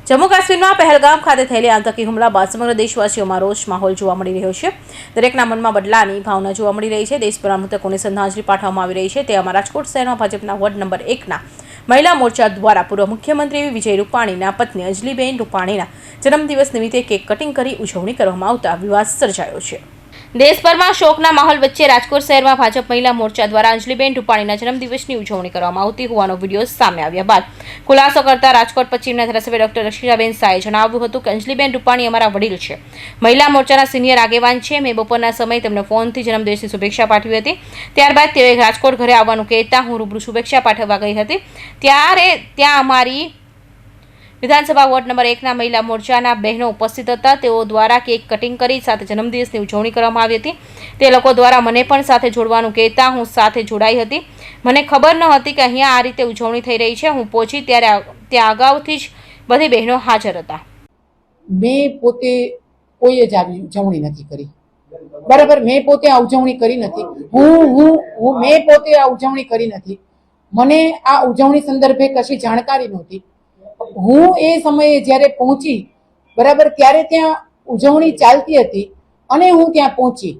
જમ્મુ કાશ્મીરમાં પહેલગામ ખાતે થયેલી આતંકી હુમલા બાદ સમગ્ર દેશવાસીઓમાં રોષ માહોલ જોવા મળી રહ્યો છે। દરેકના મનમાં બદલાની ભાવના જોવા મળી રહી છે। દેશભરના મૃતકોને શ્રદ્ધાંજલિ પાઠવવામાં આવી રહી છે। તેમાં રાજકોટ શહેરમાં ભાજપના વોર્ડ નંબર 1ના મહિલા મોરચા દ્વારા પૂર્વ મુખ્યમંત્રી વિજય રૂપાણીના પત્ની અંજલિબેન રૂપાણીના જન્મદિવસ નિમિત્તે કેક કટિંગ કરી ઉજવણી કરવામાં આવતા વિવાદ સર્જાયો છે। દેશભરમાં શોકના માહોલ વચ્ચે રાજકોટ શહેરમાં ભાજપ મહિલા મોરચા દ્વારા અંજલિબેન રૂપાણીના જન્મદિવસની ઉજવણી કરવામાં આવતી હોવાનો વિડીયો સામે આવ્યા બાદ ખુલાસો કરતા રાજકોટ પશ્ચિમના ધારાસભ્ય ડોક્ટર રક્ષિતાબેન શાહે જણાવ્યું હતું કે અંજલિબેન રૂપાણી અમારા વડીલ છે, મહિલા મોરચાના સિનિયર આગેવાન છે। મેં બપોરના સમયે તેમને ફોનથી જન્મદિવસની શુભેચ્છા પાઠવી હતી। ત્યારબાદ તેઓએ રાજકોટ ઘરે આવવાનું કહેતા હું રૂબરૂ શુભેચ્છા પાઠવવા ગઈ હતી। ત્યારે ત્યાં અમારી વિધાનસભા વોર્ડ નંબર 1ના મહિલા મોરચાના બહેનો ઉપસ્થિત હતા। તેઓ દ્વારા કેક કટિંગ કરી સાથે જન્મદિવસની ઉજવણી કરવામાં આવી હતી। તે લોકો દ્વારા મને પણ સાથે જોડવાનું કહેતા હું સાથે જોડાઈ હતી। મને ખબર ન હતી કે અહીંયા આ રીતે ઉજવણી થઈ રહી છે। હું પહોંચી ત્યારે ત્યાં અગાઉથી જ બધી બહેનો હાજર હતા। મેં પોતે કોઈ જ આવી ઉજવણી નથી કરી, બરાબર। મેં પોતે આ ઉજવણી કરી નથી। મેં પોતે આ ઉજવણી કરી નથી। મને આ ઉજવણી સંદર્ભે કશી જાણકારી નહોતી। હું એ સમયે જ્યારે પહોંચી, બરાબર, ત્યારે ત્યાં ઉજવણી ચાલતી હતી અને હું ત્યાં પહોંચી,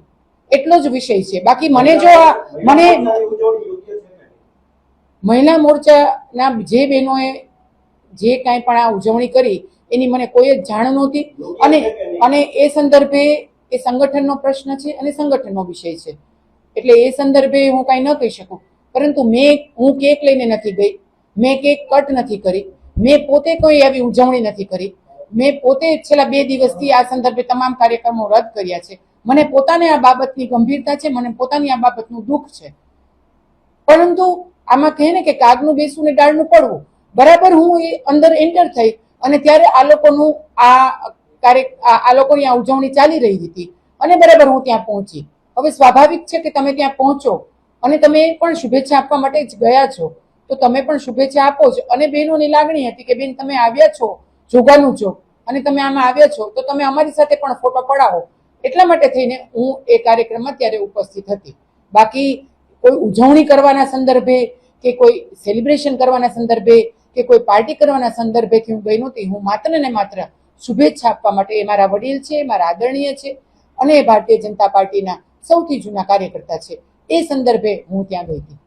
એટલો જ વિષય છે। બાકી મને જો મને મહિલા મોરચાના જે બહેનોએ જે કાંઈ પણ આ ઉજવણી કરી એની મને કોઈ જ જાણ નહોતી અને એ સંદર્ભે એ સંગઠનનો પ્રશ્ન છે અને સંગઠનનો વિષય છે, એટલે એ સંદર્ભે હું કાંઈ ન કહી શકું। પરંતુ હું કેક લઈને નથી ગઈ, મેં કેક કટ નથી કરી, મેં પોતે કોઈ આવી ઉજવણી નથી કરી। મેં પોતે છેલ્લા 2 દિવસથી આ સંદર્ભે તમામ કાર્યક્રમો રદ કર્યા છે। મને પોતાને આ બાબતની ગંભીરતા છે, મને પોતાની આ બાબતનું દુઃખ છે। પરંતુ આમાં કહે ને કે કાગનું બેસવું ને ડાળનું પડવું, બરાબર। હું એ અંદર એન્ટર થઈ અને ત્યારે આ લોકોનું આ લોકોની આ ઉજવણી ચાલી રહી હતી અને બરાબર હું ત્યાં પહોંચી। હવે સ્વાભાવિક છે કે તમે ત્યાં પહોંચો અને તમે પણ શુભેચ્છા આપવા માટે જ ગયા છો, તો તમે પણ શુભેચ્છા આપો છો। અને બહેનોની લાગણી હતી કે બેન તમે આવ્યા છો જોગાનું ચોક અને તમે આમાં આવ્યા છો તો તમે અમારી સાથે પણ ફોટો પડાવો, એટલા માટે થઈને હું એ કાર્યક્રમમાં ત્યારે ઉપસ્થિત હતી। બાકી કોઈ ઉજવણી કરવાના સંદર્ભે કે કોઈ સેલિબ્રેશન કરવાના સંદર્ભે કે કોઈ પાર્ટી કરવાના સંદર્ભેથી હું ગઈ નહોતી। હું માત્ર ને માત્ર શુભેચ્છા આપવા માટે, એ મારા વડીલ છે, મારા આદરણીય છે અને એ ભારતીય જનતા પાર્ટીના સૌથી જૂના કાર્યકર્તા છે, એ સંદર્ભે હું ત્યાં ગઈ હતી।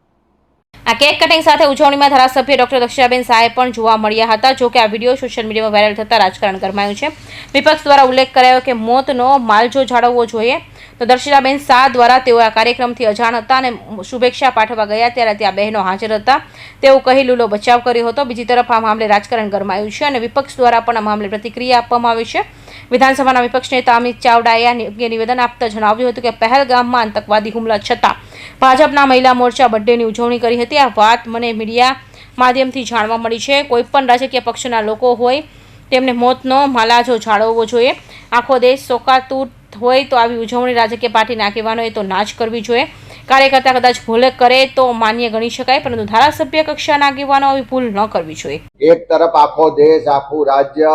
આ કેક કટિંગ સાથે ઉજવણીમાં ધારાસભ્ય ડોક્ટર રક્ષિતાબેન શાહે પણ જોવા મળ્યા હતા। જો કે આ વિડીયો સોશિયલ મીડિયામાં વાયરલ થતા રાજકારણ ગરમાયું છે। વિપક્ષ દ્વારા ઉલ્લેખ કરાયો કે મોતનો માલજો જાળવવો જોઈએ, તો દર્શિતાબેન શાહ દ્વારા તેઓ આ કાર્યક્રમથી અજાણ હતા અને શુભેચ્છા પાઠવવા ગયા ત્યારે ત્યાં બહેનો હાજર હતા તેવું કહી લૂલો બચાવ કર્યો હતો। બીજી તરફ આ મામલે રાજકારણ ગરમાયું છે અને વિપક્ષ દ્વારા પણ આ મામલે પ્રતિક્રિયા આપવામાં આવી છે। વિધાનસભાના વિપક્ષ નેતા અમિત ચાવડાએ નિવેદન આપતા જણાવ્યું હતું કે પહેલગામમાં આતંકવાદી હુમલા છતાં ભાજપના મહિલા મોરચા બર્થડેની ઉજવણી કરી હતી। આ વાત મને મીડિયા માધ્યમથી જાણવા મળી છે। કોઈપણ રાજકીય પક્ષના લોકો હોય તેમને મોતનો માલાજો જાળવવો જોઈએ। આખો દેશ શોકાતુર હોય તો આવી ઉજવણી રાજકીય પાર્ટીના આગેવાનોએ તો ના જ કરવી જોઈએ। કાર્યકર્તા કદાચ ભૂલ કરે તો માન્ય ગણી શકાય, પરંતુ ધારાસભ્ય કક્ષાના આગેવાનો આવી ભૂલ ન કરવી જોઈએ। એક તરફ આખો દેશ, આખું રાજ્ય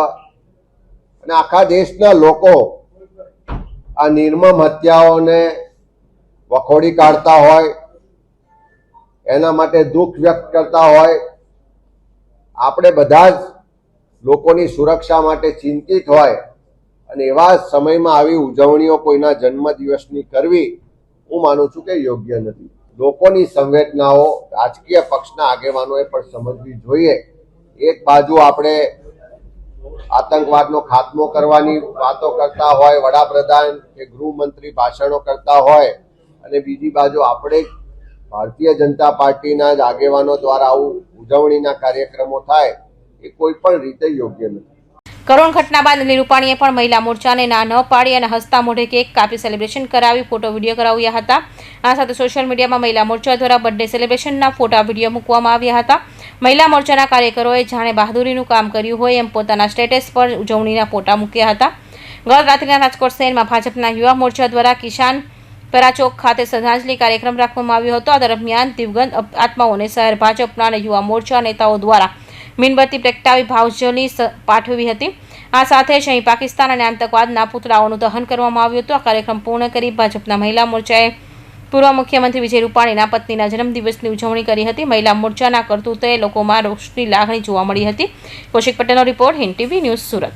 અને આખા દેશના લોકો આ નિર્મમ હત્યાઓને વખોડી કાઢતા હોય, એના માટે દુઃખ વ્યક્ત કરતા હોય, આપણે બધા જ લોકોની સુરક્ષા માટે ચિંતિત હોય અને એવા સમયમાં આવી ઉજવણીઓ કોઈના જન્મદિવસની કરવી હું માનું છું કે યોગ્ય નથી। લોકોની સંવેદનાઓ રાજકીય પક્ષના આગેવાનોએ પણ સમજવી જોઈએ। એક બાજુ આપણે આતંકવાદનો ખાત્મો કરવાની વાતો કરતા હોય, વડાપ્રધાન કે ગૃહમંત્રી ભાષણો કરતા હોય, અને બીજી બાજુ આપણે ભારતીય જનતા પાર્ટીના જ આગેવાનો દ્વારા આવું ઉજવણીના કાર્યક્રમો થાય એ કોઈ પણ રીતે યોગ્ય નથી। કરુણ ઘટના બાદ અંજલિ રૂપાણીએ પણ મહિલા મોરચાને ના ન પાડી અને હસતા મોઢે કેક કાપી સેલિબ્રેશન કરાવી ફોટો વિડીયો કરાવ્યા હતા। આ સાથે સોશિયલ મીડિયામાં મહિલા મોરચા દ્વારા બર્થડે સેલિબ્રેશનના ફોટા વિડીયો મૂકવામાં આવ્યા હતા। મહિલા મોરચાના કાર્યકરોએ જાણે બહાદુરીનું કામ કર્યું હોય એમ પોતાના સ્ટેટસ પર ઉજવણીના ફોટા મૂક્યા હતા। ગત રાત્રિના રાજકોટ શહેરમાં ભાજપના યુવા મોરચા દ્વારા કિસાન પેરાચોક ખાતે શ્રદ્ધાંજલિ કાર્યક્રમ રાખવામાં આવ્યો હતો। આ દરમિયાન દિવંગત આત્માઓને શહેર ભાજપના અને યુવા મોરચા નેતાઓ દ્વારા મીણબત્તી પ્રગટાવી ભાવજલી પાઠવી હતી। આ સાથે જ અહીં પાકિસ્તાન અને આતંકવાદના પુતળાઓનું દહન કરવામાં આવ્યું હતું। આ કાર્યક્રમ પૂર્ણ કરી ભાજપના મહિલા મોરચાએ પૂર્વ મુખ્યમંત્રી વિજય રૂપાણીના પત્નીના જન્મદિવસની ઉજવણી કરી હતી. મહિલા મોરચાના કરતૂતે લોકોમાં રોષની લાગણી જોવા મળી હતી. કૌશિક પટેલનો report, Hind TV news, Surat.